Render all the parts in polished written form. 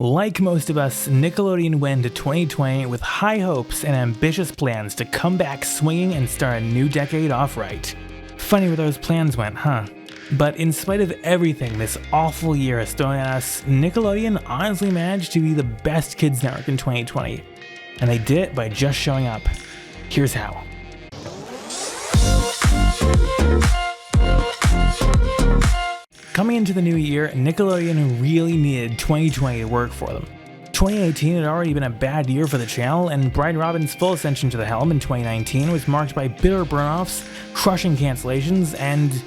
Like most of us, Nickelodeon went into 2020 with high hopes and ambitious plans to come back swinging and start a new decade off right. Funny where those plans went, huh? But in spite of everything this awful year has thrown at us, Nickelodeon honestly managed to be the best kids network in 2020. And they did it by just showing up. Here's how. Coming into the new year, Nickelodeon really needed 2020 to work for them. 2018 had already been a bad year for the channel, and Brian Robin's full ascension to the helm in 2019 was marked by bitter burnoffs, crushing cancellations, and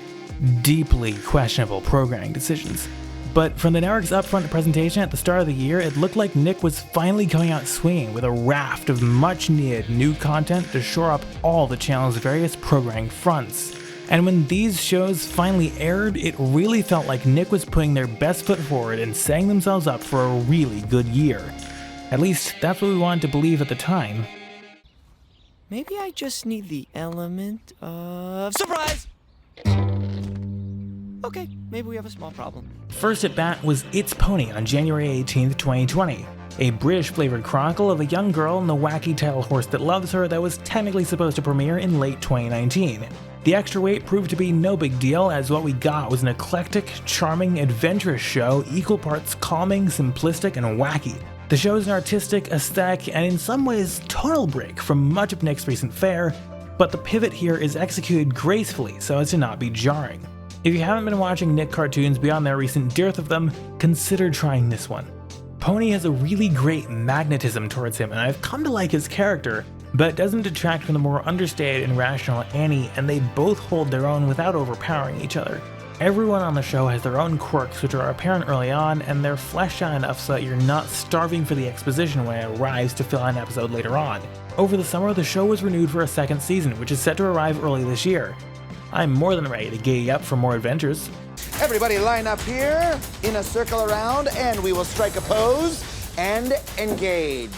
deeply questionable programming decisions. But from the network's upfront presentation at the start of the year, it looked like Nick was finally coming out swinging with a raft of much-needed new content to shore up all the channel's various programming fronts. And when these shows finally aired, it really felt like Nick was putting their best foot forward and setting themselves up for a really good year. At least, that's what we wanted to believe at the time. Maybe I just need the element of surprise! Okay, maybe we have a small problem. First at bat was It's Pony on January 18th, 2020. A British-flavored chronicle of a young girl and the wacky title horse that loves her that was technically supposed to premiere in late 2019. The extra weight proved to be no big deal, as what we got was an eclectic, charming, adventurous show, equal parts calming, simplistic, and wacky. The show is an artistic, aesthetic, and in some ways tonal break from much of Nick's recent fare, but the pivot here is executed gracefully so as to not be jarring. If you haven't been watching Nick cartoons beyond their recent dearth of them, consider trying this one. Pony has a really great magnetism towards him, and I've come to like his character, but it doesn't detract from the more understated and rational Annie, and they both hold their own without overpowering each other. Everyone on the show has their own quirks which are apparent early on, and they're fleshed out enough so that you're not starving for the exposition when it arrives to fill out an episode later on. Over the summer, the show was renewed for a second season, which is set to arrive early this year. I'm more than ready to giddy up for more adventures. Everybody line up here, in a circle around, and we will strike a pose and engage.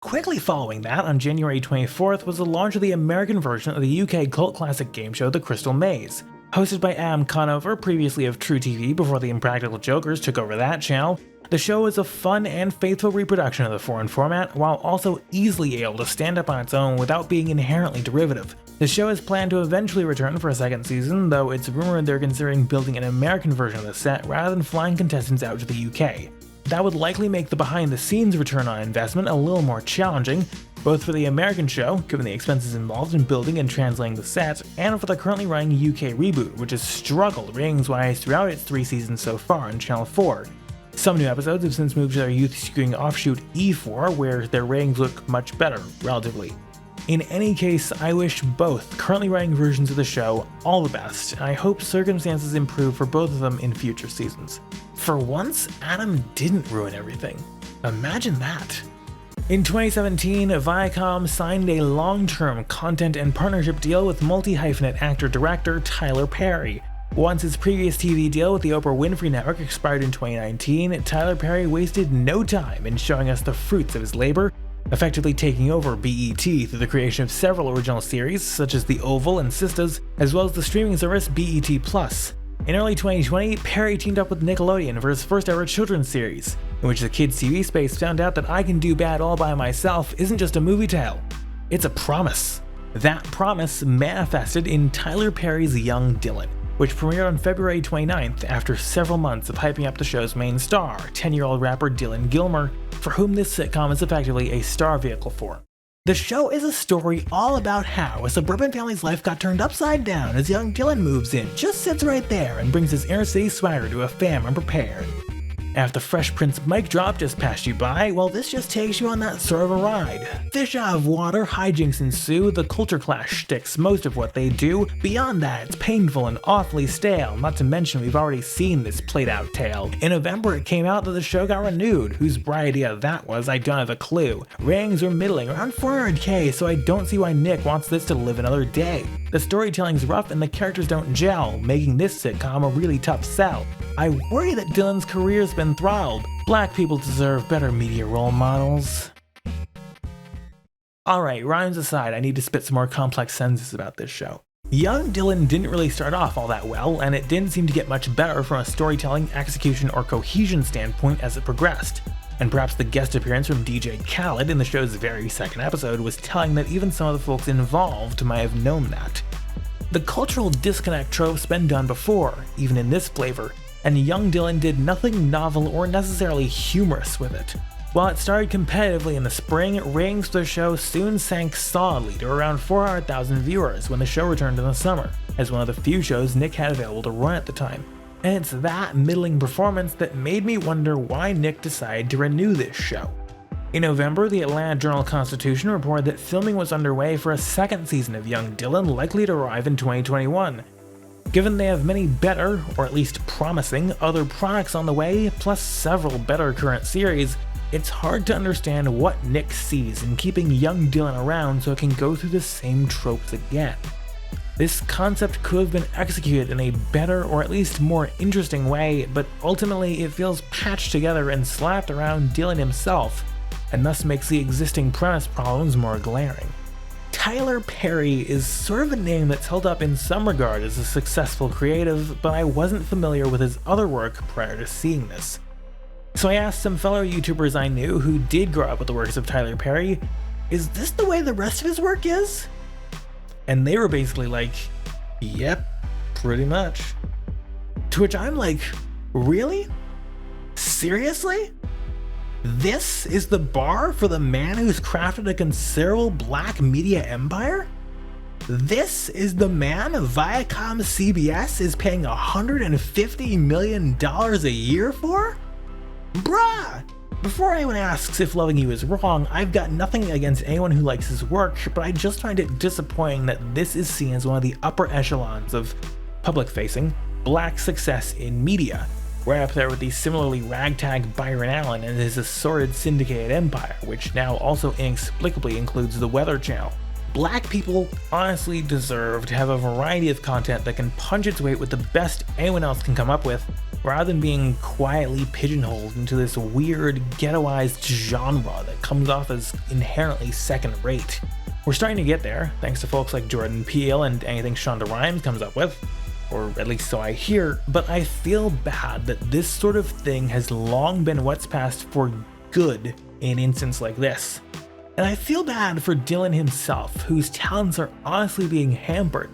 Quickly following that, on January 24th, was the launch of the American version of the UK cult classic game show The Crystal Maze. Hosted by Adam Conover, previously of True TV before the Impractical Jokers took over that channel, the show is a fun and faithful reproduction of the foreign format, while also easily able to stand up on its own without being inherently derivative. The show is planned to eventually return for a second season, though it's rumored they're considering building an American version of the set rather than flying contestants out to the UK. That would likely make the behind-the-scenes return on investment a little more challenging, both for the American show, given the expenses involved in building and translating the set, and for the currently running UK reboot, which has struggled ratings-wise throughout its 3 seasons so far on Channel 4. Some new episodes have since moved to their youth-skewing offshoot E4, where their ratings look much better, relatively. In any case, I wish both currently running versions of the show all the best, and I hope circumstances improve for both of them in future seasons. For once, Adam didn't ruin everything. Imagine that. In 2017, Viacom signed a long-term content and partnership deal with multi-hyphenate actor-director Tyler Perry. Once his previous TV deal with the Oprah Winfrey Network expired in 2019, Tyler Perry wasted no time in showing us the fruits of his labor, effectively taking over BET through the creation of several original series such as The Oval and Sisters, as well as the streaming service BET+. In early 2020, Perry teamed up with Nickelodeon for his first ever children's series, in which the kids' TV space found out that I Can Do Bad All By Myself isn't just a movie tale, it's a promise. That promise manifested in Tyler Perry's Young Dylan, which premiered on February 29th after several months of hyping up the show's main star, 10-year-old rapper Dylan Gilmer, for whom this sitcom is effectively a star vehicle for. The show is a story all about how a suburban family's life got turned upside down as young Dylan moves in, just sits right there and brings his inner city swagger to a fam unprepared. If the Fresh Prince mic drop just passed you by, well, this just takes you on that sort of a ride. Fish out of water, hijinks ensue, the culture clash sticks most of what they do. Beyond that, it's painful and awfully stale, not to mention we've already seen this played out tale. In November, it came out that the show got renewed. Whose bright idea that was, I don't have a clue. Ratings are middling, around 400k, so I don't see why Nick wants this to live another day. The storytelling's rough and the characters don't gel, making this sitcom a really tough sell. I worry that Dylan's career's been throttled. Black people deserve better media role models. Alright, rhymes aside, I need to spit some more complex sentences about this show. Young Dylan didn't really start off all that well, and it didn't seem to get much better from a storytelling, execution, or cohesion standpoint as it progressed. And perhaps the guest appearance from DJ Khaled in the show's very second episode was telling that even some of the folks involved might have known that. The cultural disconnect trope's been done before, even in this flavor, and young Dylan did nothing novel or necessarily humorous with it. While it started competitively in the spring, ratings for the show soon sank solidly to around 400,000 viewers when the show returned in the summer, as one of the few shows Nick had available to run at the time. And it's that middling performance that made me wonder why Nick decided to renew this show. In November, the Atlanta Journal-Constitution reported that filming was underway for a second season of Young Dylan, likely to arrive in 2021. Given they have many better, or at least promising, other products on the way, plus several better current series, it's hard to understand what Nick sees in keeping young Dylan around so it can go through the same tropes again. This concept could have been executed in a better or at least more interesting way, but ultimately it feels patched together and slapped around Dylan himself, and thus makes the existing premise problems more glaring. Tyler Perry is sort of a name that's held up in some regard as a successful creative, but I wasn't familiar with his other work prior to seeing this. So I asked some fellow YouTubers I knew who did grow up with the works of Tyler Perry, is this the way the rest of his work is? And they were basically like, yep, pretty much. To which I'm like, really? Seriously? This is the bar for the man who's crafted a considerable black media empire? This is the man Viacom CBS is paying $150 million a year for? Bruh! Before anyone asks if loving you is wrong, I've got nothing against anyone who likes his work, but I just find it disappointing that this is seen as one of the upper echelons of public-facing, black success in media, right up there with the similarly ragtag Byron Allen and his assorted syndicated empire, which now also inexplicably includes the Weather Channel. Black people honestly deserve to have a variety of content that can punch its weight with the best anyone else can come up with, rather than being quietly pigeonholed into this weird, ghettoized genre that comes off as inherently second-rate. We're starting to get there, thanks to folks like Jordan Peele and anything Shonda Rhimes comes up with, or at least so I hear, but I feel bad that this sort of thing has long been what's passed for good in an instance like this. And I feel bad for Dylan himself, whose talents are honestly being hampered,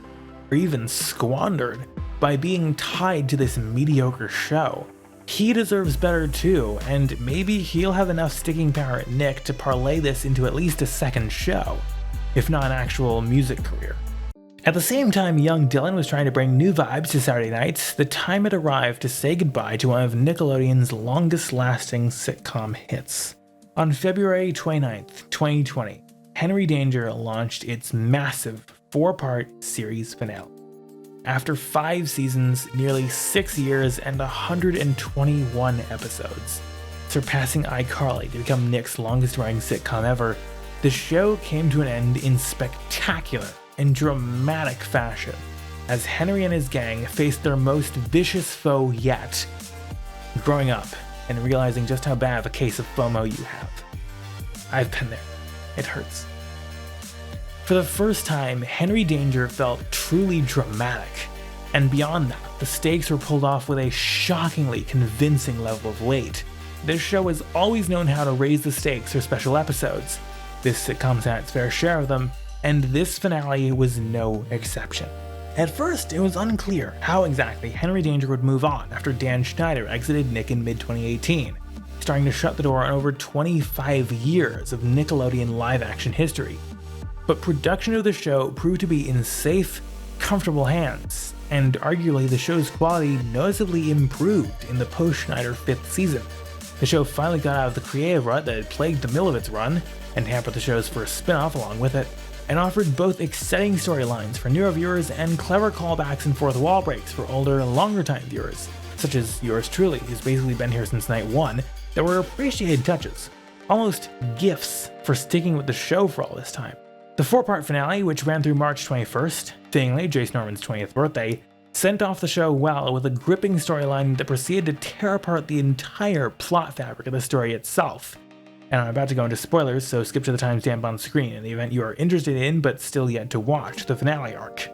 or even squandered, by being tied to this mediocre show. He deserves better too, and maybe he'll have enough sticking power at Nick to parlay this into at least a second show, if not an actual music career. At the same time young Dylan was trying to bring new vibes to Saturday nights, the time had arrived to say goodbye to one of Nickelodeon's longest-lasting sitcom hits. On February 29th, 2020, Henry Danger launched its massive 4-part series finale. After 5 seasons, nearly 6 years, and 121 episodes, surpassing iCarly to become Nick's longest-running sitcom ever, the show came to an end in spectacular and dramatic fashion, as Henry and his gang faced their most vicious foe yet, growing up and realizing just how bad of a case of FOMO you have. I've been there. It hurts. For the first time, Henry Danger felt truly dramatic, and beyond that, the stakes were pulled off with a shockingly convincing level of weight. This show has always known how to raise the stakes for special episodes. This sitcom's had its fair share of them, and this finale was no exception. At first, it was unclear how exactly Henry Danger would move on after Dan Schneider exited Nick in mid-2018, starting to shut the door on over 25 years of Nickelodeon live-action history. But production of the show proved to be in safe, comfortable hands, and arguably the show's quality noticeably improved in the post-Schneider 5th season. The show finally got out of the creative rut that had plagued the middle of its run, and hampered the show's first spin-off along with it, and offered both exciting storylines for newer viewers and clever callbacks and fourth wall breaks for older, longer-time viewers, such as yours truly, who's basically been here since night 1, that were appreciated touches, almost gifts for sticking with the show for all this time. The 4-part finale, which ran through March 21st, fittingly Jace Norman's 20th birthday, sent off the show well with a gripping storyline that proceeded to tear apart the entire plot fabric of the story itself. And I'm about to go into spoilers, so skip to the timestamp on screen in the event you are interested in but still yet to watch the finale arc.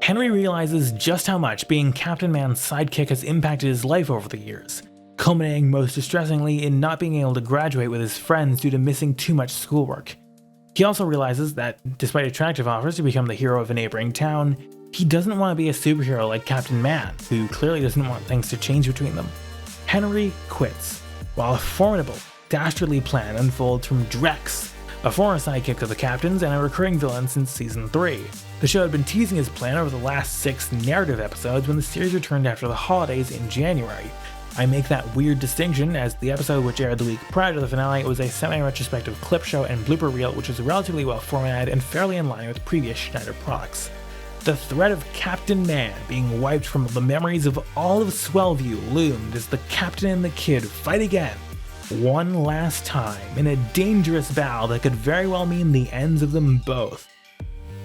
Henry realizes just how much being Captain Man's sidekick has impacted his life over the years, culminating most distressingly in not being able to graduate with his friends due to missing too much schoolwork. He also realizes that, despite attractive offers to become the hero of a neighboring town, he doesn't want to be a superhero like Captain Man, who clearly doesn't want things to change between them. Henry quits, while a formidable, dastardly plan unfolds from Drex, a former sidekick of the Captain's and a recurring villain since Season 3. The show had been teasing his plan over the last 6 narrative episodes when the series returned after the holidays in January. I make that weird distinction as the episode which aired the week prior to the finale was a semi-retrospective clip show and blooper reel which was relatively well formatted and fairly in line with previous Schneider products. The threat of Captain Man being wiped from the memories of all of Swellview loomed as the Captain and the Kid fight again, one last time, in a dangerous battle that could very well mean the ends of them both,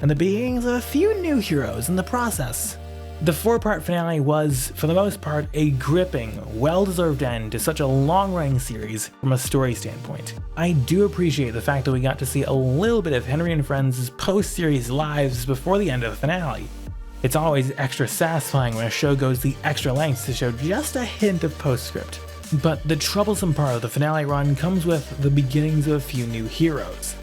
and the beginnings of a few new heroes in the process. The 4-part finale was, for the most part, a gripping, well-deserved end to such a long-running series from a story standpoint. I do appreciate the fact that we got to see a little bit of Henry and Friends' post-series lives before the end of the finale. It's always extra satisfying when a show goes the extra lengths to show just a hint of postscript. But the troublesome part of the finale run comes with the beginnings of a few new heroes.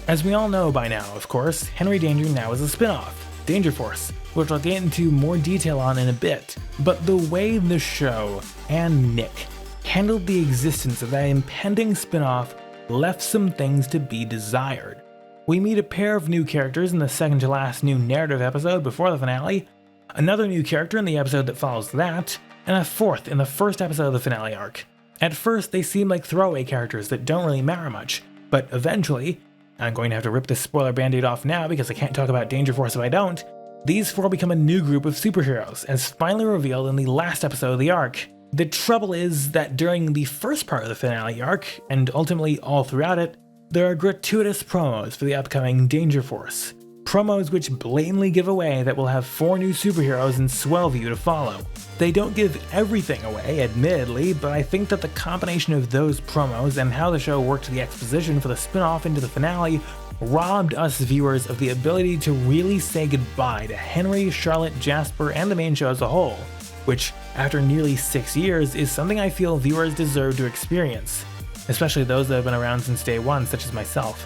As we all know by now, of course, Henry Danger now is a spin-off, Danger Force, which I'll get into more detail on in a bit, but the way the show, and Nick, handled the existence of that impending spin-off left some things to be desired. We meet a pair of new characters in the second to last new narrative episode before the finale, another new character in the episode that follows that, and a fourth in the first episode of the finale arc. At first, they seem like throwaway characters that don't really matter much, but eventually, I'm going to have to rip this spoiler band-aid off now because I can't talk about Danger Force if I don't, these 4 become a new group of superheroes, as finally revealed in the last episode of the arc. The trouble is that during the first part of the finale arc, and ultimately all throughout it, there are gratuitous promos for the upcoming Danger Force. Promos which blatantly give away that we'll have 4 new superheroes in Swellview to follow. They don't give everything away, admittedly, but I think that the combination of those promos and how the show worked the exposition for the spin-off into the finale robbed us viewers of the ability to really say goodbye to Henry, Charlotte, Jasper, and the main show as a whole, which, after nearly 6 years, is something I feel viewers deserve to experience, especially those that have been around since day one, such as myself.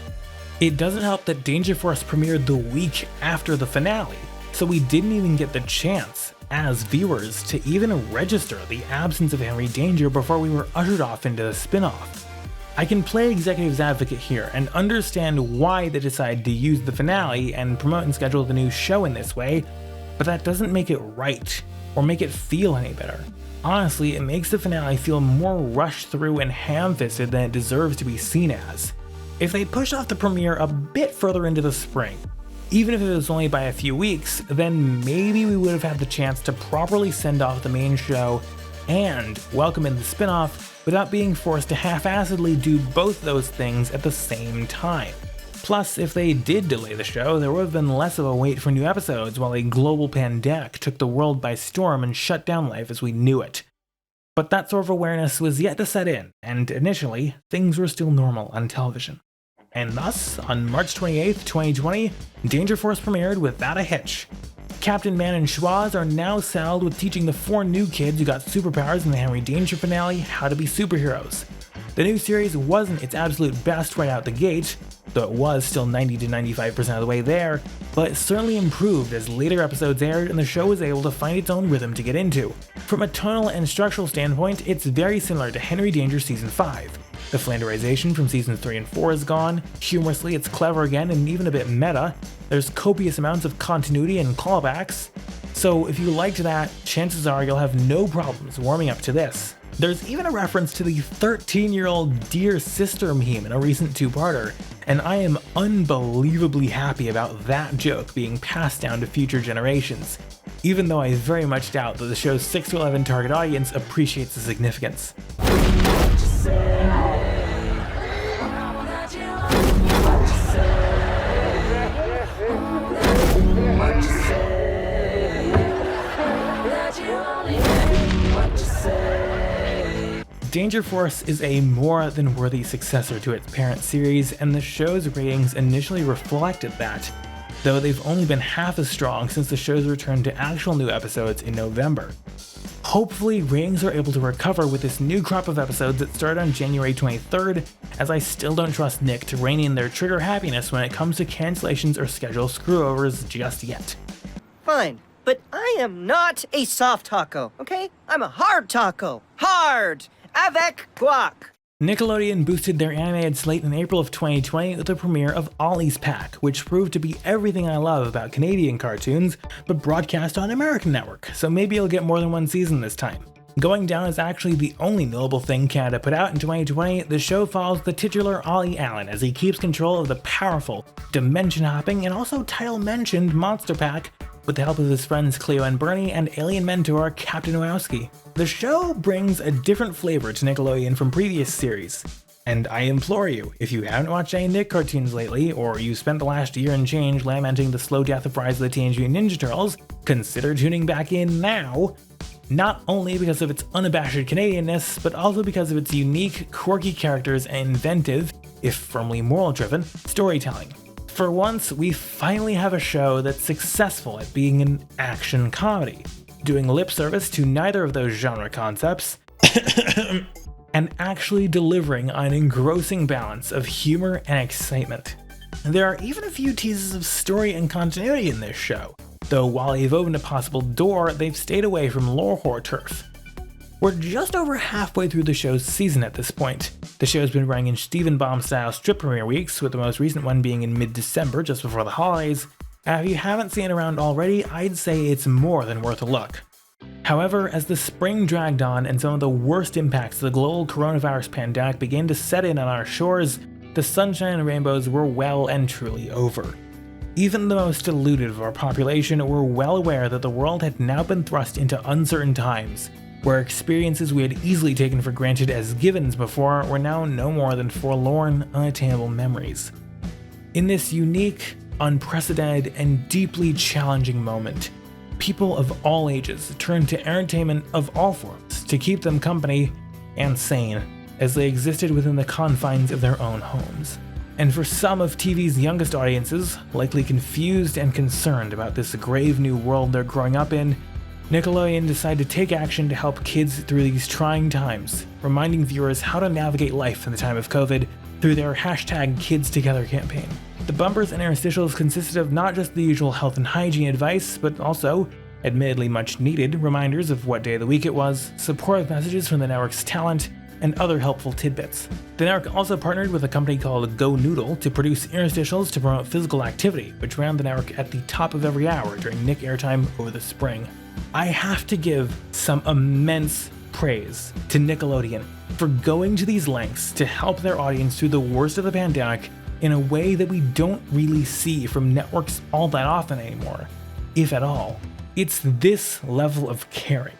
It doesn't help that Danger Force premiered the week after the finale, so we didn't even get the chance, as viewers, to even register the absence of Henry Danger before we were ushered off into the spin-off. I can play executive's advocate here and understand why they decided to use the finale and promote and schedule the new show in this way, but that doesn't make it right, or make it feel any better. Honestly, it makes the finale feel more rushed through and ham-fisted than it deserves to be seen as. If they pushed off the premiere a bit further into the spring, even if it was only by a few weeks, then maybe we would have had the chance to properly send off the main show and welcome in the spin-off without being forced to half-assedly do both those things at the same time. Plus, if they did delay the show, there would have been less of a wait for new episodes while a global pandemic took the world by storm and shut down life as we knew it. But that sort of awareness was yet to set in, and initially, things were still normal on television. And thus, on March 28th, 2020, Danger Force premiered without a hitch. Captain Man and Schwoz are now saddled with teaching the 4 new kids who got superpowers in the Henry Danger finale how to be superheroes. The new series wasn't its absolute best right out the gate, though it was still 90 to 95% of the way there, but it certainly improved as later episodes aired and the show was able to find its own rhythm to get into. From a tonal and structural standpoint, it's very similar to Henry Danger Season 5. The flanderization from Seasons 3 and 4 is gone, humorously it's clever again and even a bit meta, there's copious amounts of continuity and callbacks, so if you liked that, chances are you'll have no problems warming up to this. There's even a reference to the 13-year-old Dear Sister meme in a recent 2-parter, and I am unbelievably happy about that joke being passed down to future generations, even though I very much doubt that the show's 6 to 11 target audience appreciates the significance. Danger Force is a more than worthy successor to its parent series, and the show's ratings initially reflected that. though they've only been half as strong since the show's return to actual new episodes in November. Hopefully, ratings are able to recover with this new crop of episodes that start on January 23rd, as I still don't trust Nick to rein in their trigger happiness when it comes to cancellations or schedule screwovers just yet. Fine, but I am not a soft taco, okay? I'm a hard taco. Hard! Avec guac! Nickelodeon boosted their animated slate in April of 2020 with the premiere of Ollie's Pack, which proved to be everything I love about Canadian cartoons, but broadcast on American network, so maybe you'll get more than one season this time. Going down is actually the only notable thing Canada put out in 2020. The show follows the titular Ollie Allen as he keeps control of the powerful, dimension-hopping, and also title-mentioned Monster Pack with the help of his friends Cleo and Bernie and alien mentor Captain Wowski. The show brings a different flavor to Nickelodeon from previous series, and I implore you, if you haven't watched any Nick cartoons lately, or you spent the last year and change lamenting the slow death of Rise of the Teenage Mutant Ninja Turtles, consider tuning back in now, not only because of its unabashed Canadianness, but also because of its unique, quirky characters and inventive, if firmly moral-driven, storytelling. For once, we finally have a show that's successful at being an action comedy, doing lip service to neither of those genre concepts, and actually delivering an engrossing balance of humor and excitement. There are even a few teases of story and continuity in this show, though while they've opened a possible door, they've stayed away from lore whore turf. We're just over halfway through the show's season at this point. The show's been running in Steven Baum-style strip premiere weeks, with the most recent one being in mid-December, just before the holidays, and if you haven't seen it around already, I'd say it's more than worth a look. However, as the spring dragged on and some of the worst impacts of the global coronavirus pandemic began to set in on our shores, the sunshine and rainbows were well and truly over. Even the most deluded of our population were well aware that the world had now been thrust into uncertain times, where experiences we had easily taken for granted as givens before were now no more than forlorn, unattainable memories. In this unique, unprecedented, and deeply challenging moment, people of all ages turned to entertainment of all forms to keep them company and sane as they existed within the confines of their own homes. And for some of TV's youngest audiences, likely confused and concerned about this grave new world they're growing up in, Nickelodeon decided to take action to help kids through these trying times, reminding viewers how to navigate life in the time of COVID through their #KidsTogether campaign. The bumpers and interstitials consisted of not just the usual health and hygiene advice, but also, admittedly much needed, reminders of what day of the week it was, supportive messages from the network's talent, and other helpful tidbits. The network also partnered with a company called Go Noodle to produce interstitials to promote physical activity, which ran the network at the top of every hour during Nick airtime over the spring. I have to give some immense praise to Nickelodeon for going to these lengths to help their audience through the worst of the pandemic in a way that we don't really see from networks all that often anymore, if at all. It's this level of caring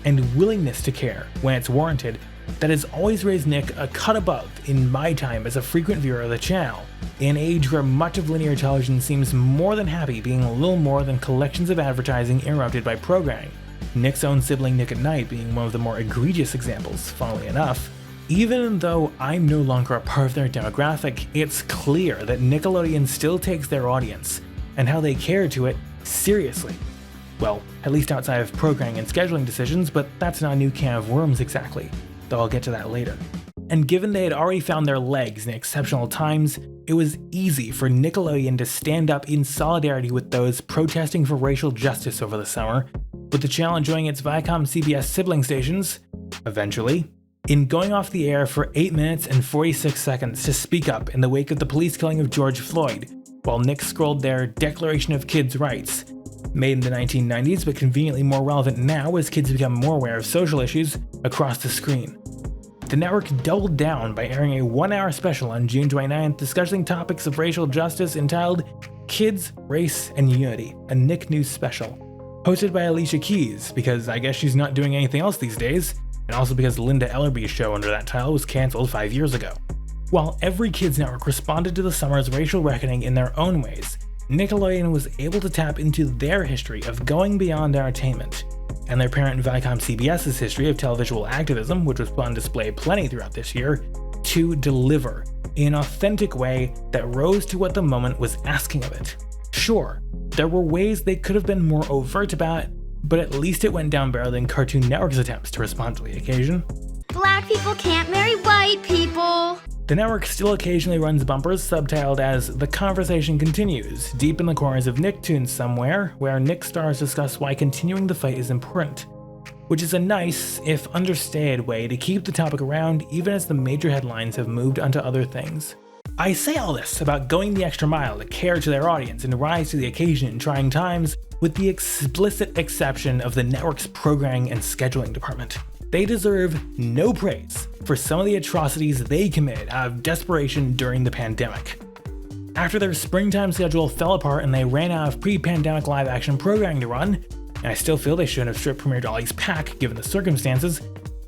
and willingness to care when it's warranted that has always raised Nick a cut above in my time as a frequent viewer of the channel, in an age where much of linear television seems more than happy being a little more than collections of advertising interrupted by programming, Nick's own sibling Nick at Night being one of the more egregious examples, funnily enough. Even though I'm no longer a part of their demographic, it's clear that Nickelodeon still takes their audience, and how they care to it, seriously. Well, at least outside of programming and scheduling decisions, but that's not a new can of worms exactly, though I'll get to that later. And given they had already found their legs in exceptional times, it was easy for Nickelodeon to stand up in solidarity with those protesting for racial justice over the summer, with the channel enjoying its Viacom CBS sibling stations, eventually, in going off the air for 8 minutes and 46 seconds to speak up in the wake of the police killing of George Floyd, while Nick scrolled their Declaration of Kids' Rights, made in the 1990s but conveniently more relevant now as kids become more aware of social issues, across the screen. The network doubled down by airing a 1-hour special on June 29th discussing topics of racial justice entitled Kids, Race, and Unity, a Nick News special. Hosted by Alicia Keys, because I guess she's not doing anything else these days, and also because Linda Ellerby's show under that title was cancelled 5 years ago. While every kids network responded to the summer's racial reckoning in their own ways, Nickelodeon was able to tap into their history of going beyond entertainment, and their parent Viacom CBS's history of televisual activism, which was put on display plenty throughout this year, to deliver in an authentic way that rose to what the moment was asking of it. Sure, there were ways they could have been more overt about, but at least it went down better than Cartoon Network's attempts to respond to the occasion. Black people can't marry white people. The network still occasionally runs bumpers subtitled as "The Conversation Continues" deep in the corners of Nicktoons somewhere, where Nick stars discuss why continuing the fight is important, which is a nice, if understated, way to keep the topic around even as the major headlines have moved onto other things. I say all this about going the extra mile to care to their audience and rise to the occasion in trying times, with the explicit exception of the network's programming and scheduling department. They deserve no praise for some of the atrocities they committed out of desperation during the pandemic. After their springtime schedule fell apart and they ran out of pre-pandemic live-action programming to run, and I still feel they shouldn't have strip premiered Ollie's Pack given the circumstances,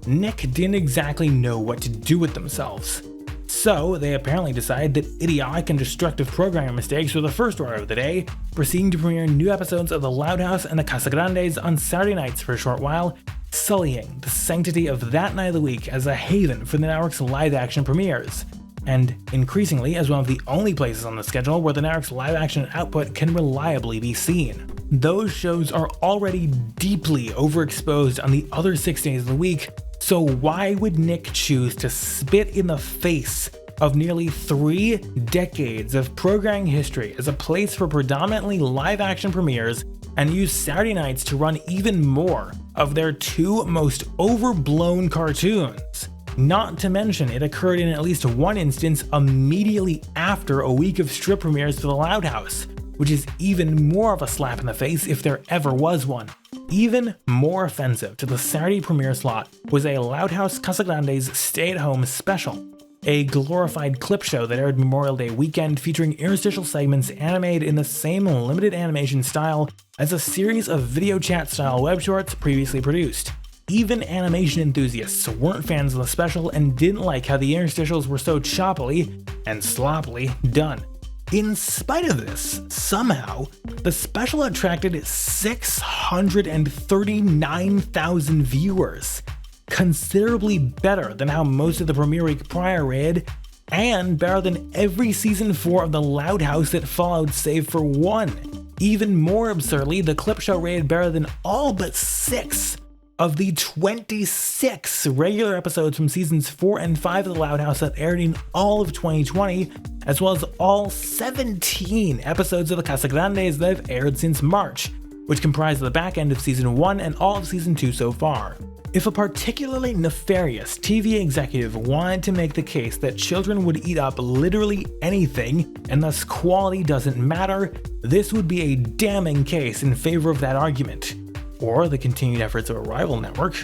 Nick didn't exactly know what to do with themselves. So they apparently decided that idiotic and destructive programming mistakes were the first order of the day, proceeding to premiere new episodes of The Loud House and the Casagrandes on Saturday nights for a short while, sullying the sanctity of that night of the week as a haven for the network's live-action premieres, and increasingly as one of the only places on the schedule where the network's live-action output can reliably be seen. Those shows are already deeply overexposed on the other 6 days of the week, so why would Nick choose to spit in the face of nearly 3 decades of programming history as a place for predominantly live-action premieres and use Saturday nights to run even more of their 2 most overblown cartoons? Not to mention, it occurred in at least one instance immediately after a week of strip premieres for The Loud House, which is even more of a slap in the face if there ever was one. Even more offensive to the Saturday premiere slot was a Loud House Casagrandes stay-at-home special, a glorified clip show that aired Memorial Day weekend featuring interstitial segments animated in the same limited animation style as a series of video chat-style web shorts previously produced. Even animation enthusiasts weren't fans of the special and didn't like how the interstitials were so choppily and sloppily done. In spite of this, somehow, the special attracted 639,000 viewers, considerably better than how most of the premiere week prior rated, and better than every season 4 of The Loud House that followed save for one. Even more absurdly, the clip show rated better than all but 6 of the 26 regular episodes from seasons 4 and 5 of The Loud House that aired in all of 2020, as well as all 17 episodes of the Casagrandes that have aired since March, which comprise the back end of season 1 and all of season 2 so far. If a particularly nefarious TV executive wanted to make the case that children would eat up literally anything and thus quality doesn't matter, this would be a damning case in favor of that argument. Or the continued efforts of a rival network.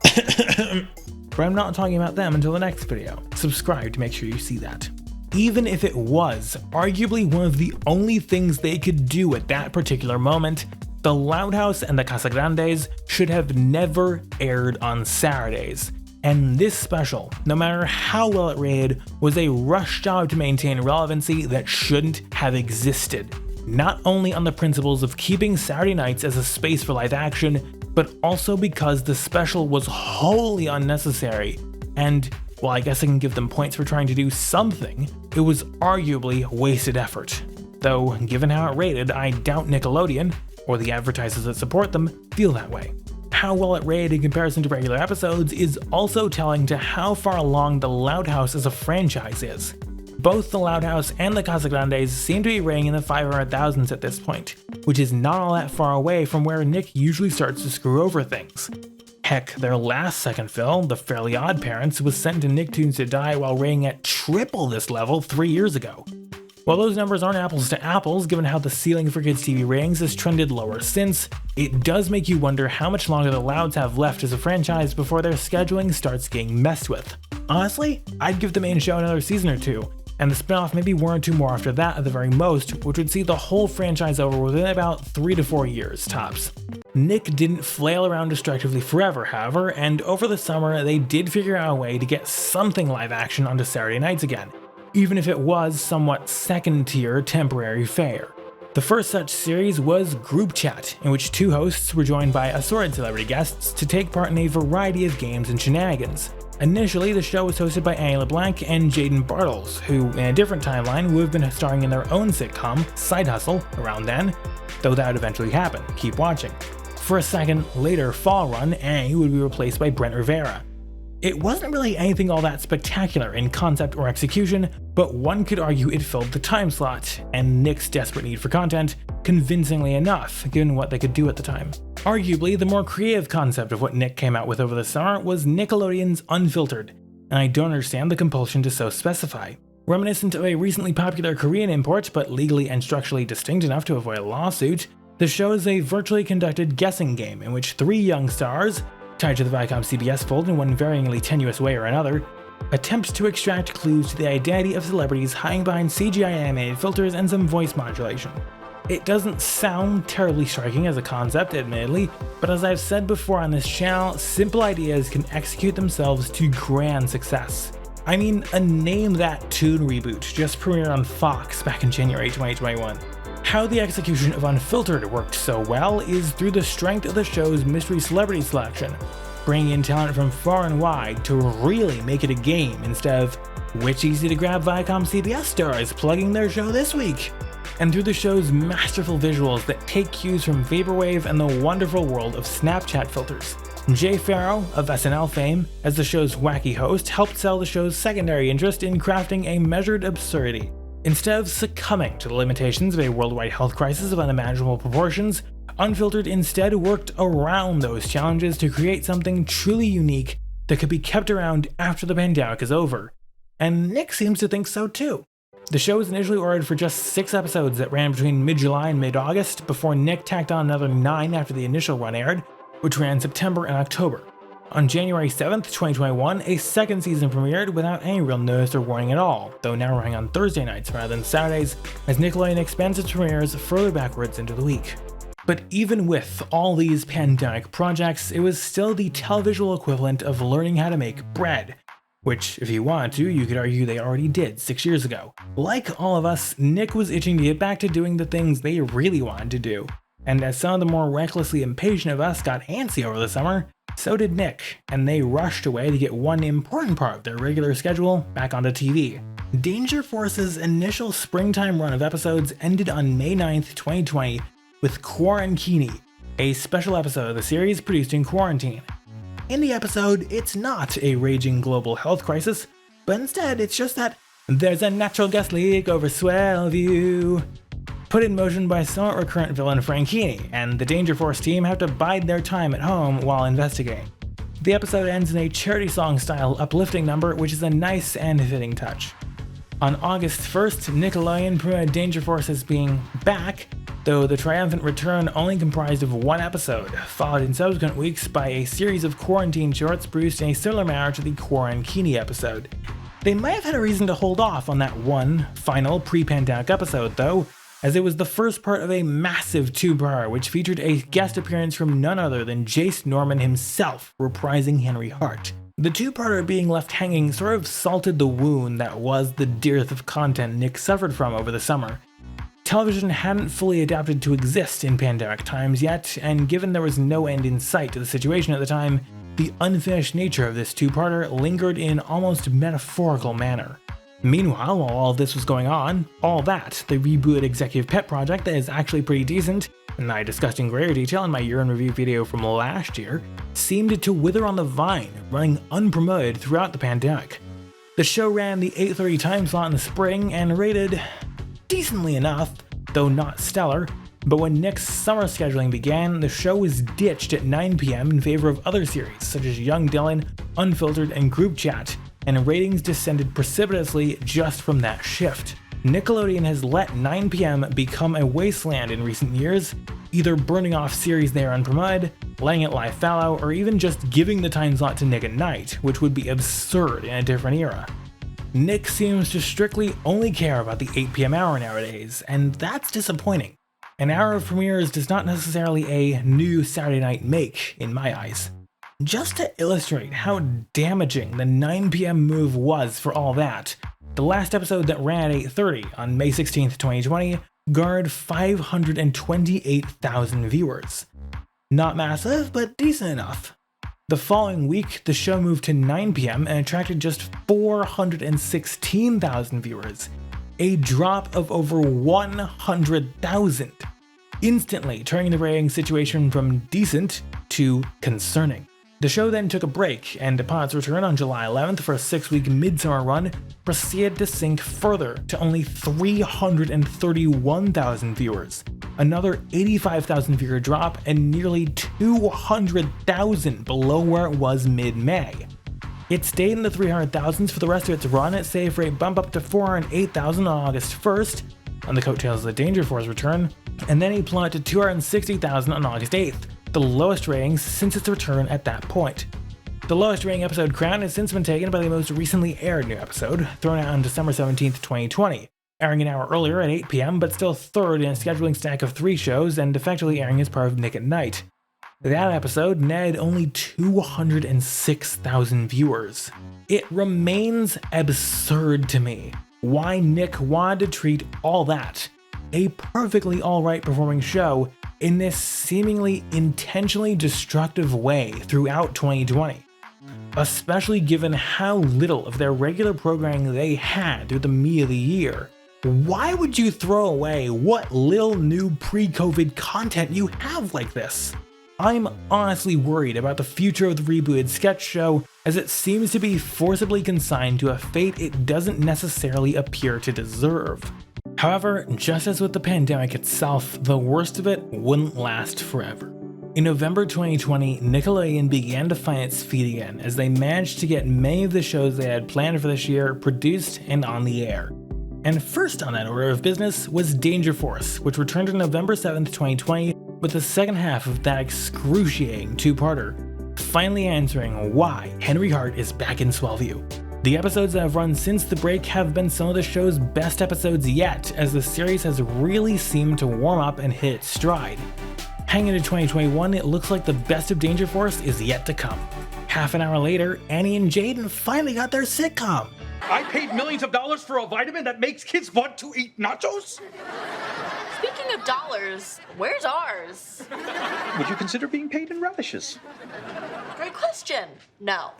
But I'm not talking about them until the next video. Subscribe to make sure you see that. Even if it was arguably one of the only things they could do at that particular moment, The Loud House and the Casagrandes should have never aired on Saturdays. And this special, no matter how well it rated, was a rush job to maintain relevancy that shouldn't have existed. Not only on the principles of keeping Saturday nights as a space for live action, but also because the special was wholly unnecessary, and while I guess I can give them points for trying to do something, it was arguably wasted effort. Though, given how it rated, I doubt Nickelodeon, or the advertisers that support them, feel that way. How well it rated in comparison to regular episodes is also telling to how far along The Loud House as a franchise is. Both The Loud House and the Casagrandes seem to be rating in the 500,000s at this point, which is not all that far away from where Nick usually starts to screw over things. Heck, their last second film, The Fairly Odd Parents, was sent to Nicktoons to die while rating at triple this level 3 years ago. While those numbers aren't apples to apples, given how the ceiling for kids' TV ratings has trended lower since, it does make you wonder how much longer the Louds have left as a franchise before their scheduling starts getting messed with. Honestly, I'd give the main show another season or 2, and the spin-off maybe 1 or 2 more after that at the very most, which would see the whole franchise over within about 3 to 4 years, tops. Nick didn't flail around destructively forever, however, and over the summer they did figure out a way to get something live action onto Saturday nights again, even if it was somewhat second-tier temporary fare. The first such series was Group Chat, in which 2 hosts were joined by assorted celebrity guests to take part in a variety of games and shenanigans. Initially, the show was hosted by Annie LeBlanc and Jaden Bartles, who, in a different timeline, would have been starring in their own sitcom, Side Hustle, around then, though that would eventually happen. Keep watching. For a second, later fall run, Annie would be replaced by Brent Rivera. It wasn't really anything all that spectacular in concept or execution, but one could argue it filled the time slot, and Nick's desperate need for content, convincingly enough, given what they could do at the time. Arguably, the more creative concept of what Nick came out with over the summer was Nickelodeon's Unfiltered, and I don't understand the compulsion to so specify. Reminiscent of a recently popular Korean import, but legally and structurally distinct enough to avoid a lawsuit, the show is a virtually conducted guessing game in which 3 young stars, tied to the Viacom CBS fold in one varyingly tenuous way or another, attempt to extract clues to the identity of celebrities hiding behind CGI animated filters and some voice modulation. It doesn't sound terribly striking as a concept, admittedly, but as I've said before on this channel, simple ideas can execute themselves to grand success. I mean, a Name That Tune reboot just premiered on Fox back in January 2021. How the execution of Unfiltered worked so well is through the strength of the show's mystery celebrity selection, bringing in talent from far and wide to really make it a game instead of which easy to grab Viacom CBS stars plugging their show this week, and through the show's masterful visuals that take cues from Vaporwave and the wonderful world of Snapchat filters. Jay Farrow, of SNL fame, as the show's wacky host, helped sell the show's secondary interest in crafting a measured absurdity. Instead of succumbing to the limitations of a worldwide health crisis of unimaginable proportions, Unfiltered instead worked around those challenges to create something truly unique that could be kept around after the pandemic is over. And Nick seems to think so too. The show was initially ordered for just 6 episodes that ran between mid-July and mid-August, before Nick tacked on another 9 after the initial run aired, which ran September and October. On January 7th, 2021, a second season premiered without any real notice or warning at all, though now running on Thursday nights rather than Saturdays, as Nickelodeon expands its premieres further backwards into the week. But even with all these pandemic projects, it was still the televisual equivalent of learning how to make bread, which, if you wanted to, you could argue they already did 6 years ago. Like all of us, Nick was itching to get back to doing the things they really wanted to do, and as some of the more recklessly impatient of us got antsy over the summer, so did Nick, and they rushed away to get one important part of their regular schedule back onto TV. Danger Force's initial springtime run of episodes ended on May 9th, 2020 with Quarantini, a special episode of the series produced in quarantine. In the episode, it's not a raging global health crisis, but instead it's just that there's a natural gas leak over Swellview, put in motion by somewhat recurrent villain Franchini, and the Danger Force team have to bide their time at home while investigating. The episode ends in a charity song style uplifting number, which is a nice and fitting touch. On August 1st, Nickelodeon promoted Danger Force as being back, though the triumphant return only comprised of 1 episode, followed in subsequent weeks by a series of quarantine shorts produced in a similar manner to the Quarantini episode. They might have had a reason to hold off on that one final pre-pandemic episode though, as it was the first part of a massive 2-parter which featured a guest appearance from none other than Jace Norman himself reprising Henry Hart. The 2-parter being left hanging sort of salted the wound that was the dearth of content Nick suffered from over the summer. Television hadn't fully adapted to exist in pandemic times yet, and given there was no end in sight to the situation at the time, the unfinished nature of this 2-parter lingered in an almost metaphorical manner. Meanwhile, while all of this was going on, All That, the rebooted executive pet project that is actually pretty decent, and I discussed in greater detail in my year-in review video from last year, seemed to wither on the vine, running unpromoted throughout the pandemic. The show ran the 8:30 time slot in the spring and rated decently enough, though not stellar, but when Nick's summer scheduling began, the show was ditched at 9 p.m. in favor of other series such as Young Dylan, Unfiltered, and Group Chat, and ratings descended precipitously just from that shift. Nickelodeon has let 9 p.m. become a wasteland in recent years, either burning off series they are unpromoted, letting it lie fallow, or even just giving the time slot to Nick at Night, which would be absurd in a different era. Nick seems to strictly only care about the 8 p.m. hour nowadays, and that's disappointing. An hour of premieres does not necessarily a new Saturday night make, in my eyes. Just to illustrate how damaging the 9 p.m. move was for All That, the last episode that ran at 8:30 on May 16th, 2020 garnered 528,000 viewers. Not massive, but decent enough. The following week, the show moved to 9 p.m. and attracted just 416,000 viewers, a drop of over 100,000, instantly turning the rating situation from decent to concerning. The show then took a break, and upon its return on July 11th for a 6-week midsummer run, proceeded to sink further to only 331,000 viewers, another 85,000 viewer drop and nearly 200,000 below where it was mid-May. It stayed in the 300,000s for the rest of its run, save for a bump up to 408,000 on August 1st, on the coattails of the Danger Force return, and then he plummeted to 260,000 on August 8th, the lowest ratings since its return at that point. The lowest rating episode crown has since been taken by the most recently aired new episode, thrown out on December 17th, 2020, airing an hour earlier at 8 p.m. but still third in a scheduling stack of 3 shows and effectively airing as part of Nick at Night. That episode netted only 206,000 viewers. It remains absurd to me why Nick wanted to treat all that, a perfectly alright performing show, in this seemingly intentionally destructive way throughout 2020, especially given how little of their regular programming they had through the meat of the year. Why would you throw away what little new pre-COVID content you have like this? I'm honestly worried about the future of the rebooted sketch show, as it seems to be forcibly consigned to a fate it doesn't necessarily appear to deserve. However, just as with the pandemic itself, the worst of it wouldn't last forever. In November 2020, Nickelodeon began to find its feet again as they managed to get many of the shows they had planned for this year produced and on the air. And first on that order of business was Danger Force, which returned on November 7th, 2020, with the second half of that excruciating two-parter, finally answering why Henry Hart is back in Swellview. The episodes that have run since the break have been some of the show's best episodes yet, as the series has really seemed to warm up and hit its stride. Heading into 2021, it looks like the best of Danger Force is yet to come. Half an hour later, Annie and Jaden finally got their sitcom. I paid millions of dollars for a vitamin that makes kids want to eat nachos? Speaking of dollars, where's ours? Would you consider being paid in relishes? Great question. No.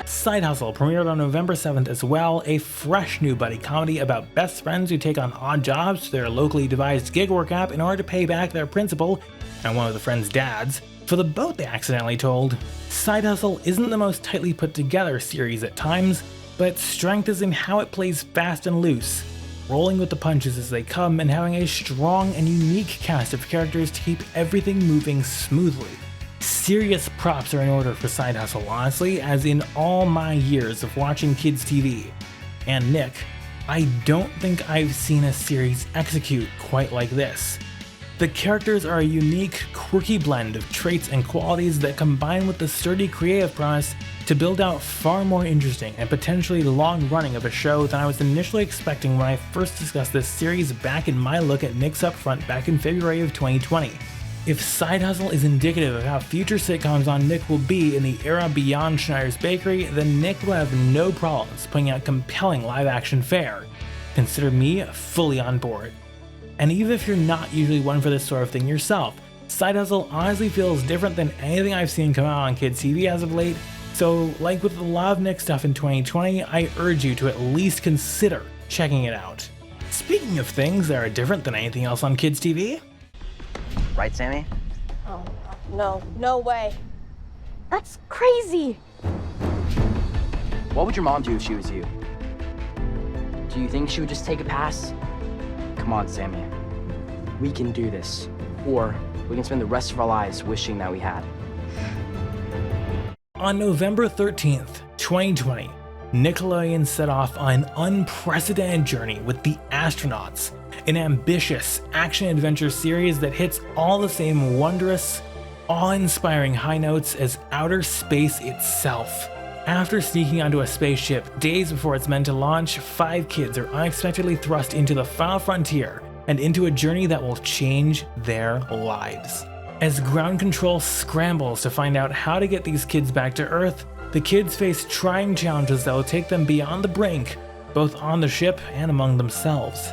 Side Hustle premiered on November 7th as well, a fresh new buddy comedy about best friends who take on odd jobs to their locally devised gig work app in order to pay back their principal, and one of the friends' dads, for the boat they accidentally told. Side Hustle isn't the most tightly put together series at times, but its strength is in how it plays fast and loose, rolling with the punches as they come and having a strong and unique cast of characters to keep everything moving smoothly. Serious props are in order for Side Hustle, honestly, as in all my years of watching kids TV, and Nick, I don't think I've seen a series execute quite like this. The characters are a unique, quirky blend of traits and qualities that combine with the sturdy creative promise to build out far more interesting and potentially long-running of a show than I was initially expecting when I first discussed this series back in my look at Nick's Upfront back in February of 2020. If Side Hustle is indicative of how future sitcoms on Nick will be in the era beyond Schneider's Bakery, then Nick will have no problems putting out compelling live-action fare. Consider me fully on board. And even if you're not usually one for this sort of thing yourself, Side Hustle honestly feels different than anything I've seen come out on kids TV as of late, so like with a lot of Nick stuff in 2020, I urge you to at least consider checking it out. Speaking of things that are different than anything else on kids TV, right, Sammy? Oh, no way. That's crazy. What would your mom do if she was you? Do you think she would just take a pass? Come on, Sammy. We can do this. Or we can spend the rest of our lives wishing that we had. On November 13th, 2020, Nickelodeon set off on an unprecedented journey with The Astronauts, an ambitious action-adventure series that hits all the same wondrous, awe-inspiring high notes as outer space itself. After sneaking onto a spaceship days before it's meant to launch, 5 kids are unexpectedly thrust into the final frontier and into a journey that will change their lives. As ground control scrambles to find out how to get these kids back to Earth, the kids face trying challenges that will take them beyond the brink, both on the ship and among themselves.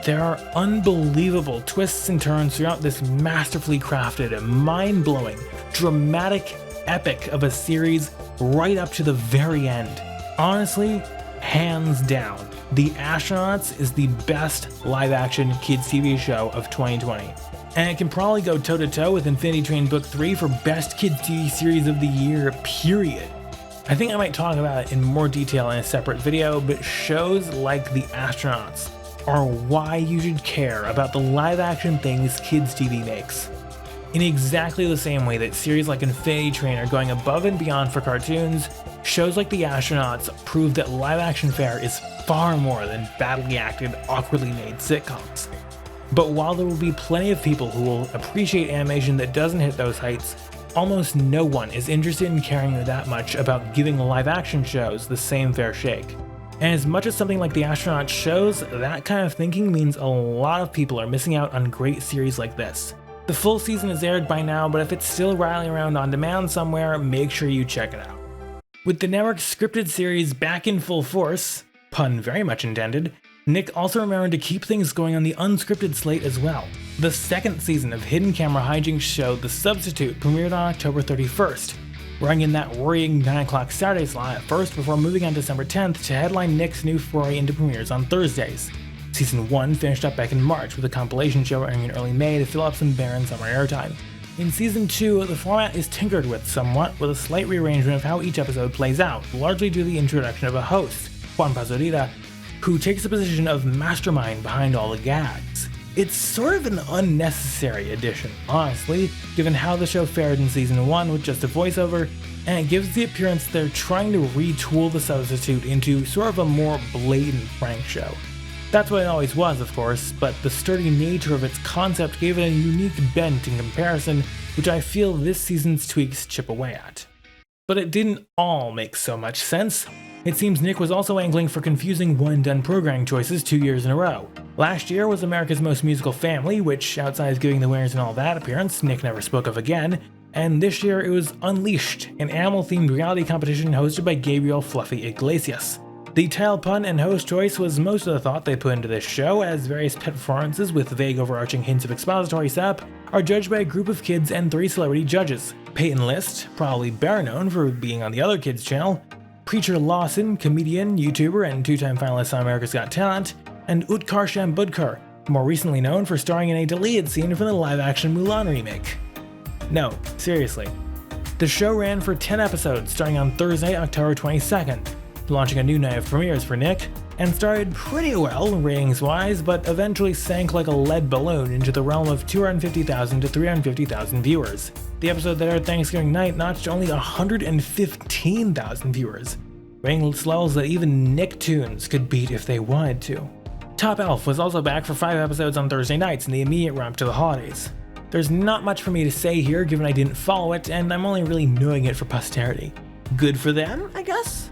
There are unbelievable twists and turns throughout this masterfully crafted, mind-blowing, dramatic, epic of a series right up to the very end. Honestly, hands down, The Astronauts is the best live-action kids TV show of 2020. And it can probably go toe-to-toe with Infinity Train Book 3 for best kids TV series of the year, period. I think I might talk about it in more detail in a separate video, but shows like The Astronauts are why you should care about the live-action things kids TV makes. In exactly the same way that series like Infinity Train are going above and beyond for cartoons, shows like The Astronauts prove that live-action fare is far more than badly acted, awkwardly made sitcoms. But while there will be plenty of people who will appreciate animation that doesn't hit those heights, almost no one is interested in caring that much about giving live-action shows the same fair shake. And as much as something like The Astronauts shows, that kind of thinking means a lot of people are missing out on great series like this. The full season is aired by now, but if it's still rattling around on demand somewhere, make sure you check it out. With the network's scripted series back in full force, pun very much intended, Nick also remembered to keep things going on the unscripted slate as well. The second season of hidden camera hijinks show The Substitute premiered on October 31st, running in that worrying 9 o'clock Saturday slot at first before moving on December 10th to headline Nick's new foray into premieres on Thursdays. Season 1 finished up back in March with a compilation show airing in early May to fill up some barren summer airtime. In Season 2, the format is tinkered with somewhat, with a slight rearrangement of how each episode plays out, largely due to the introduction of a host, Juan Pazurita, who takes the position of mastermind behind all the gags. It's sort of an unnecessary addition, honestly, given how the show fared in Season 1 with just a voiceover, and it gives the appearance they're trying to retool The Substitute into sort of a more blatant prank show. That's what it always was, of course, but the sturdy nature of its concept gave it a unique bent in comparison, which I feel this season's tweaks chip away at. But it didn't all make so much sense. It seems Nick was also angling for confusing one-and-done programming choices 2 years in a row. Last year was America's Most Musical Family, which, outside of giving the winners and all that appearance, Nick never spoke of again, and this year it was Unleashed, an animal-themed reality competition hosted by Gabriel Fluffy Iglesias. The title pun and host choice was most of the thought they put into this show, as various pet performances with vague overarching hints of expository setup are judged by a group of kids and 3 celebrity judges. Peyton List, probably better known for being on the other kids' channel, Preacher Lawson, comedian, YouTuber, and 2-time finalist on America's Got Talent, and Utkar Shambudkar, more recently known for starring in a deleted scene from the live-action Mulan remake. No, seriously. The show ran for 10 episodes starting on Thursday, October 22nd, launching a new night of premieres for Nick, and started pretty well ratings-wise, but eventually sank like a lead balloon into the realm of 250,000 to 350,000 viewers. The episode that aired Thanksgiving night notched only 115,000 viewers, ratings levels that even Nicktoons could beat if they wanted to. Top Elf was also back for 5 episodes on Thursday nights in the immediate run-up to the holidays. There's not much for me to say here given I didn't follow it, and I'm only really knowing it for posterity. Good for them, I guess?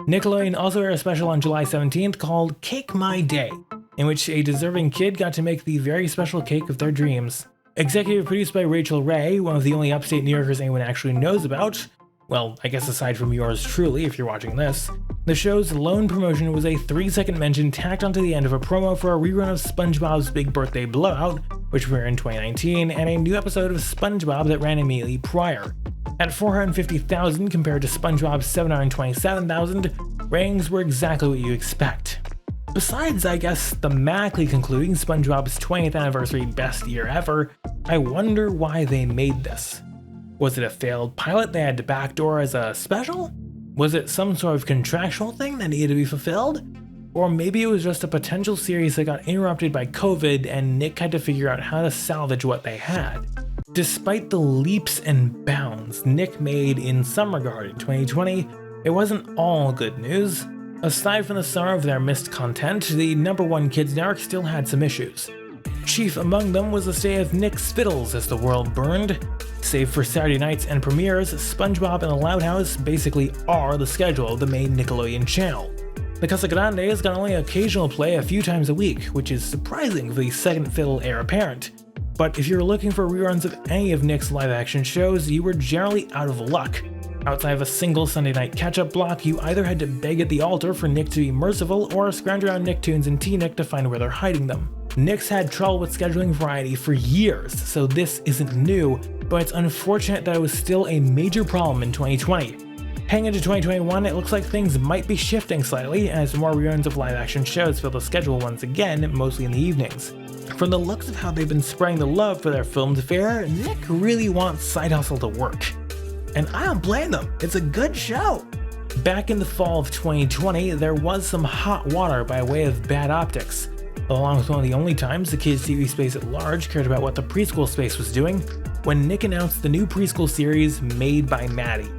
Nickelodeon also aired a special on July 17th called Cake My Day, in which a deserving kid got to make the very special cake of their dreams. Executive produced by Rachel Ray, one of the only upstate New Yorkers anyone actually knows about, well, I guess aside from yours truly if you're watching this, the show's lone promotion was a 3-second mention tacked onto the end of a promo for a rerun of SpongeBob's Big Birthday Blowout, which premiered in 2019, and a new episode of SpongeBob that ran immediately prior. At 450,000 compared to SpongeBob's 727,000, ratings were exactly what you expect. Besides, I guess, thematically concluding SpongeBob's 20th anniversary best year ever, I wonder why they made this. Was it a failed pilot they had to backdoor as a special? Was it some sort of contractual thing that needed to be fulfilled? Or maybe it was just a potential series that got interrupted by COVID and Nick had to figure out how to salvage what they had. Despite the leaps and bounds Nick made in some regard in 2020, it wasn't all good news. Aside from the summer of their missed content, the #1 kids network still had some issues. Chief among them was the state of Nick's fiddles as the world burned. Save for Saturday nights and premieres, SpongeBob and the Loud House basically are the schedule of the main Nickelodeon channel. The Casagrandes got only occasional play a few times a week, which is surprising for the second fiddle heir apparent. But if you were looking for reruns of any of Nick's live-action shows, you were generally out of luck. Outside of a single Sunday night catch-up block, you either had to beg at the altar for Nick to be merciful or scrounge around Nicktoons and T-Nick to find where they're hiding them. Nick's had trouble with scheduling variety for years, so this isn't new, but it's unfortunate that it was still a major problem in 2020. Heading into 2021, it looks like things might be shifting slightly as more reruns of live-action shows fill the schedule once again, mostly in the evenings. From the looks of how they've been spreading the love for their filmed affair, Nick really wants Side Hustle to work. And I don't blame them, it's a good show! Back in the fall of 2020, there was some hot water by way of bad optics, along with one of the only times the kids' TV space at large cared about what the preschool space was doing, when Nick announced the new preschool series Made by Maddie.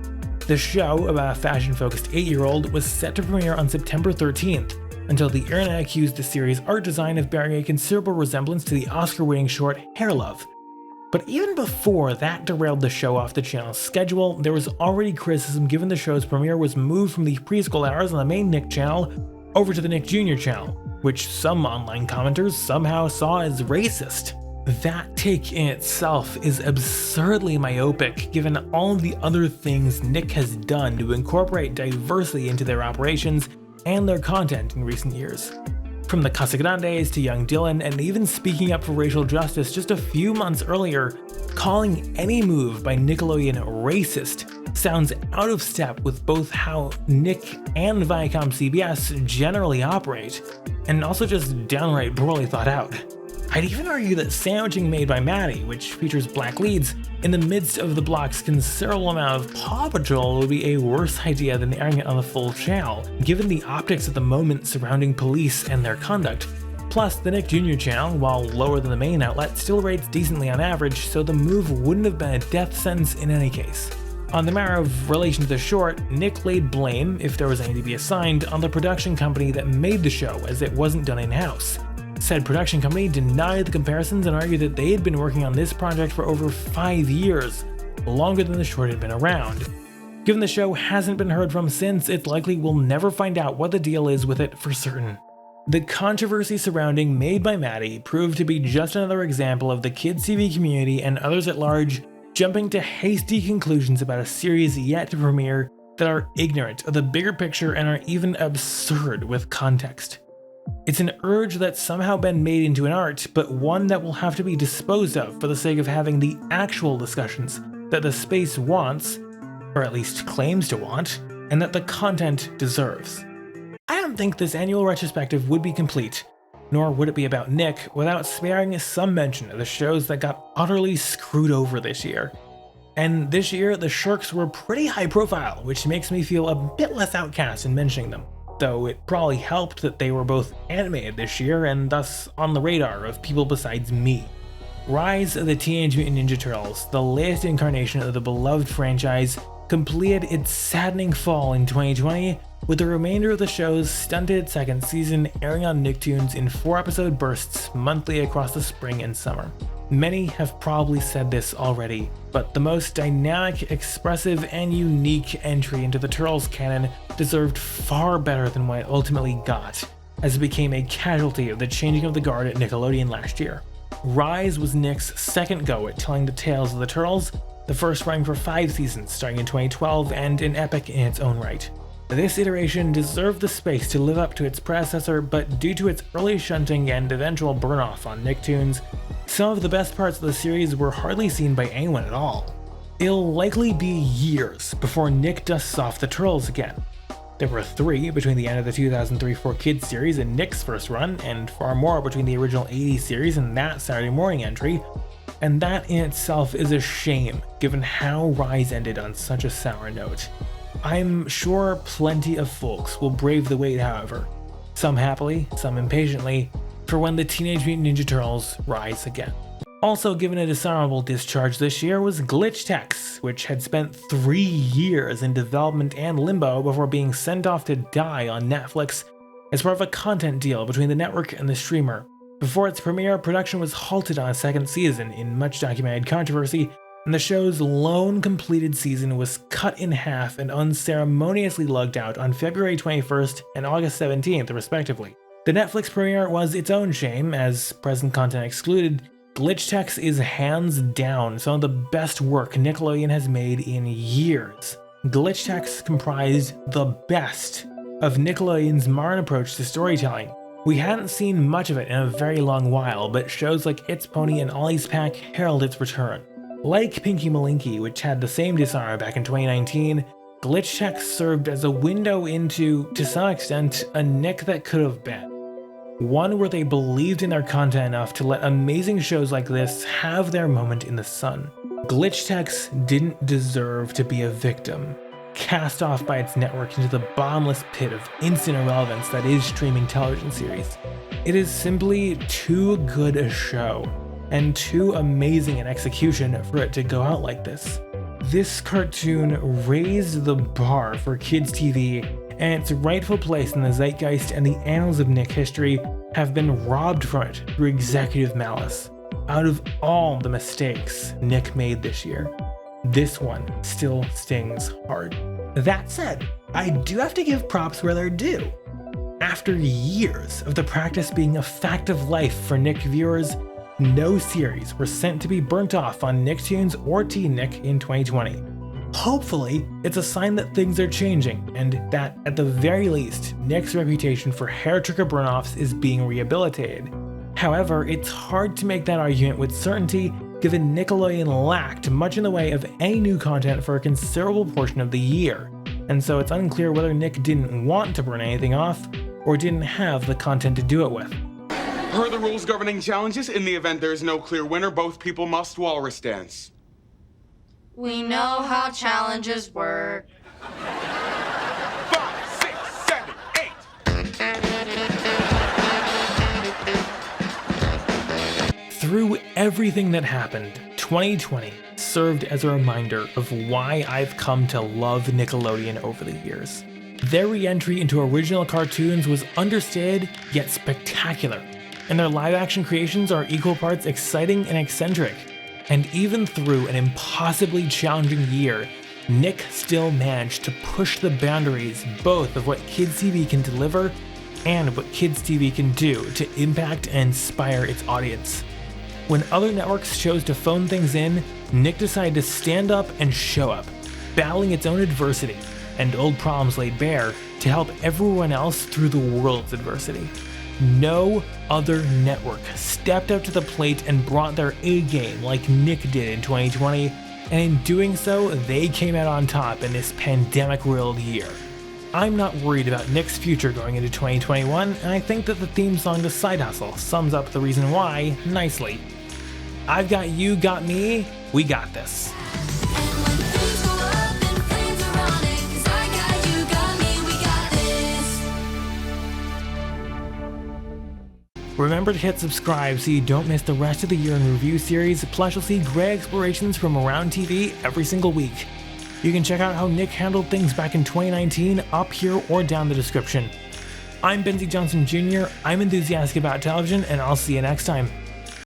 The show, about a fashion-focused 8-year-old, was set to premiere on September 13th, until the internet accused the series' art design of bearing a considerable resemblance to the Oscar-winning short Hair Love. But even before that derailed the show off the channel's schedule, there was already criticism given the show's premiere was moved from the preschool hours on the main Nick channel over to the Nick Jr. channel, which some online commenters somehow saw as racist. That take in itself is absurdly myopic given all of the other things Nick has done to incorporate diversity into their operations and their content in recent years. From the Casagrandes to young Dylan, and even speaking up for racial justice just a few months earlier, calling any move by Nickelodeon racist sounds out of step with both how Nick and Viacom CBS generally operate, and also just downright poorly thought out. I'd even argue that sandwiching Made by Maddie, which features black leads, in the midst of the block's considerable amount of Paw Patrol would be a worse idea than airing it on the full channel, given the optics at the moment surrounding police and their conduct. Plus, the Nick Jr. channel, while lower than the main outlet, still rates decently on average, so the move wouldn't have been a death sentence in any case. On the matter of relation to the short, Nick laid blame, if there was any to be assigned, on the production company that made the show, as it wasn't done in-house. Said production company denied the comparisons and argued that they had been working on this project for over 5 years, longer than the short had been around. Given the show hasn't been heard from since, it's likely we'll never find out what the deal is with it for certain. The controversy surrounding Made by Maddie proved to be just another example of the kids' TV community and others at large jumping to hasty conclusions about a series yet to premiere that are ignorant of the bigger picture and are even absurd with context. It's an urge that's somehow been made into an art, but one that will have to be disposed of for the sake of having the actual discussions that the space wants, or at least claims to want, and that the content deserves. I don't think this annual retrospective would be complete, nor would it be about Nick, without sparing some mention of the shows that got utterly screwed over this year. And this year, the Shirks were pretty high profile, which makes me feel a bit less outcast in mentioning them. Though it probably helped that they were both animated this year and thus on the radar of people besides me. Rise of the Teenage Mutant Ninja Turtles, the latest incarnation of the beloved franchise, completed its saddening fall in 2020, with the remainder of the show's stunted second season airing on Nicktoons in 4-episode bursts monthly across the spring and summer. Many have probably said this already, but the most dynamic, expressive, and unique entry into the Turtles canon deserved far better than what it ultimately got, as it became a casualty of the changing of the guard at Nickelodeon last year. Rise was Nick's second go at telling the tales of the Turtles, the first running for 5 seasons starting in 2012 and an epic in its own right. This iteration deserved the space to live up to its predecessor, but due to its early shunting and eventual burn-off on Nicktoons, some of the best parts of the series were hardly seen by anyone at all. It'll likely be years before Nick dusts off the Turtles again. There were 3 between the end of the 2003-4 Kids series and Nick's first run, and far more between the original 80s series and that Saturday morning entry, and that in itself is a shame given how Rise ended on such a sour note. I'm sure plenty of folks will brave the wait, however, some happily, some impatiently, for when the Teenage Mutant Ninja Turtles rise again. Also given a dishonorable discharge this year was Glitch Techs, which had spent 3 years in development and limbo before being sent off to die on Netflix as part of a content deal between the network and the streamer. Before its premiere, production was halted on a second season in much documented controversy, and the show's lone completed season was cut in half and unceremoniously lugged out on February 21st and August 17th, respectively. The Netflix premiere was its own shame, as present content excluded. Glitch Techs is hands down some of the best work Nickelodeon has made in years. Glitch Techs comprised the best of Nickelodeon's modern approach to storytelling. We hadn't seen much of it in a very long while, but shows like It's Pony and Ollie's Pack herald its return. Like Pinky Malinky, which had the same dishonor back in 2019, Glitch Tech served as a window into, to some extent, a Nick that could have been. One where they believed in their content enough to let amazing shows like this have their moment in the sun. Glitch Techs didn't deserve to be a victim, cast off by its network into the bottomless pit of instant irrelevance that is streaming television series. It is simply too good a show, and too amazing an execution for it to go out like this. This cartoon raised the bar for kids' TV, and its rightful place in the zeitgeist and the annals of Nick history have been robbed from it through executive malice. Out of all the mistakes Nick made this year, this one still stings hard. That said, I do have to give props where they're due. After years of the practice being a fact of life for Nick viewers, no series were sent to be burnt off on Nicktoons or TNick in 2020. Hopefully, it's a sign that things are changing, and that, at the very least, Nick's reputation for hair trigger burnoffs is being rehabilitated. However, it's hard to make that argument with certainty, given Nickelodeon lacked much in the way of any new content for a considerable portion of the year, and so it's unclear whether Nick didn't want to burn anything off, or didn't have the content to do it with. Per the rules governing challenges, in the event there is no clear winner, both people must walrus dance. We know how challenges work. 5, 6, 7, 8. Through everything that happened, 2020 served as a reminder of why I've come to love Nickelodeon over the years. Their re-entry into original cartoons was understated yet spectacular, and their live-action creations are equal parts exciting and eccentric. And even through an impossibly challenging year, Nick still managed to push the boundaries both of what kids TV can deliver and what kids TV can do to impact and inspire its audience. When other networks chose to phone things in, Nick decided to stand up and show up, battling its own adversity and old problems laid bare to help everyone else through the world's adversity. No other network stepped up to the plate and brought their A game like Nick did in 2020, and in doing so, they came out on top in this pandemic-riddled year. I'm not worried about Nick's future going into 2021, and I think that the theme song to Side Hustle sums up the reason why nicely. I've got you, got me, we got this. Remember to hit subscribe so you don't miss the rest of the year in review series, plus you'll see great explorations from around TV every single week. You can check out how Nick handled things back in 2019 up here or down the description. I'm Benzie Johnson Jr., I'm enthusiastic about television, and I'll see you next time.